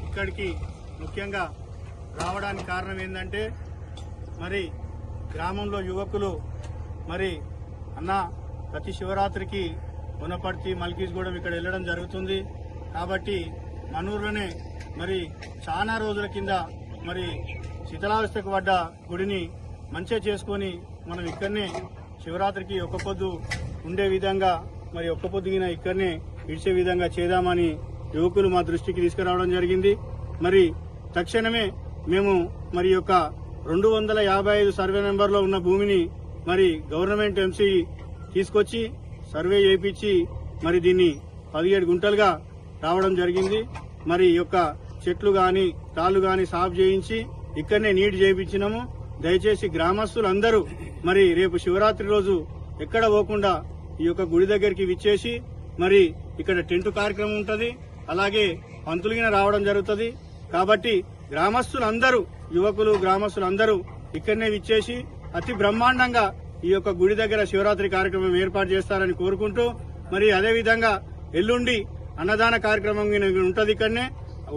ఇక్కడికి ముఖ్యంగా రావడానికి కారణం ఏంటంటే మరి గ్రామంలో యువకులు మరి అన్న ప్రతి శివరాత్రికి వనపర్తి మల్కీజ్గూడెం ఇక్కడ వెళ్ళడం జరుగుతుంది కాబట్టి మనూరులోనే మరి చాలా రోజుల కింద మరి శిథిలావస్థకు పడ్డ గుడిని మంచిగా చేసుకొని మనం ఇక్కడనే శివరాత్రికి ఒక్క పొద్దు ఉండే విధంగా మరి ఒక్క పొద్దుగిన ఇక్కడనే ఇడిచే విధంగా చేద్దామని యువకులు మా దృష్టికి తీసుకురావడం జరిగింది. మరి తక్షణమే మేము మరి యొక్క 255 సర్వే నెంబర్లో ఉన్న భూమిని మరి గవర్నమెంట్ ఎంసీ తీసుకొచ్చి సర్వే చేయించి మరి దీన్ని 17 గుంటలుగా రావడం జరిగింది. మరి ఈ యొక్క చెట్లు గాని తాళ్లు గాని సాఫ్ చేయించి ఇక్కడనే నీట్ చేయించినాము. దయచేసి గ్రామస్తులందరూ మరి రేపు శివరాత్రి రోజు ఎక్కడ పోకుండా ఈ యొక్క గుడి దగ్గరికి విచ్చేసి మరి ఇక్కడ టెంట్ కార్యక్రమం ఉంటది, అలాగే పంతులుగిన రావడం జరుగుతుంది. కాబట్టి గ్రామస్తులందరూ యువకులు గ్రామస్తులందరూ ఇక్కడనే విచ్చేసి అతి బ్రహ్మాండంగా ఈ యొక్క గుడి దగ్గర శివరాత్రి కార్యక్రమం ఏర్పాటు చేస్తారని కోరుకుంటూ మరి అదేవిధంగా ఎల్లుండి అన్నదాన కార్యక్రమం ఉంటది. ఇక్కడనే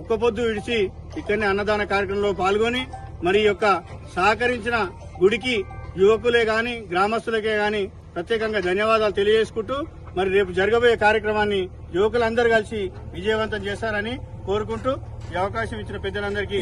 ఒక్క పొద్దు విడిచి ఇక్కడనే అన్నదాన కార్యక్రమంలో పాల్గొని మరి యొక్క సహకరించిన గుడికి యువకులే గాని గ్రామస్తులకే గాని ప్రత్యేకంగా ధన్యవాదాలు తెలియజేసుకుంటూ మరి రేపు జరగబోయే కార్యక్రమాన్ని యువకులందరూ కలిసి విజయవంతం చేస్తారని కోరుకుంటూ ఈ అవకాశం ఇచ్చిన పెద్దలందరికీ